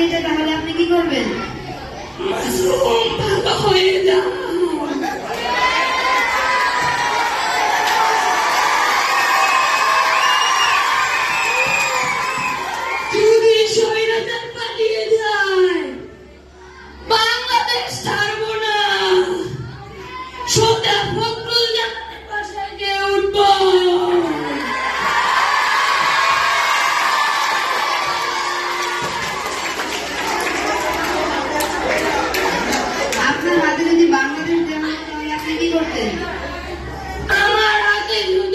পালিয়ে যায় তাহলে আপনি কি করবেন? ভালো হয়ে যা। যদি স্বৈরাচার পালিয়ে যায় বাংলাদেশ ছাড়বো না। সোজা ফখরুল জামানের বাসায় গিয়ে উঠবো। আপনার হাতে যদি বাংলাদেশ দেওয়া হতো তাহলে আপনি কি করতেন? আমার হাতে যদি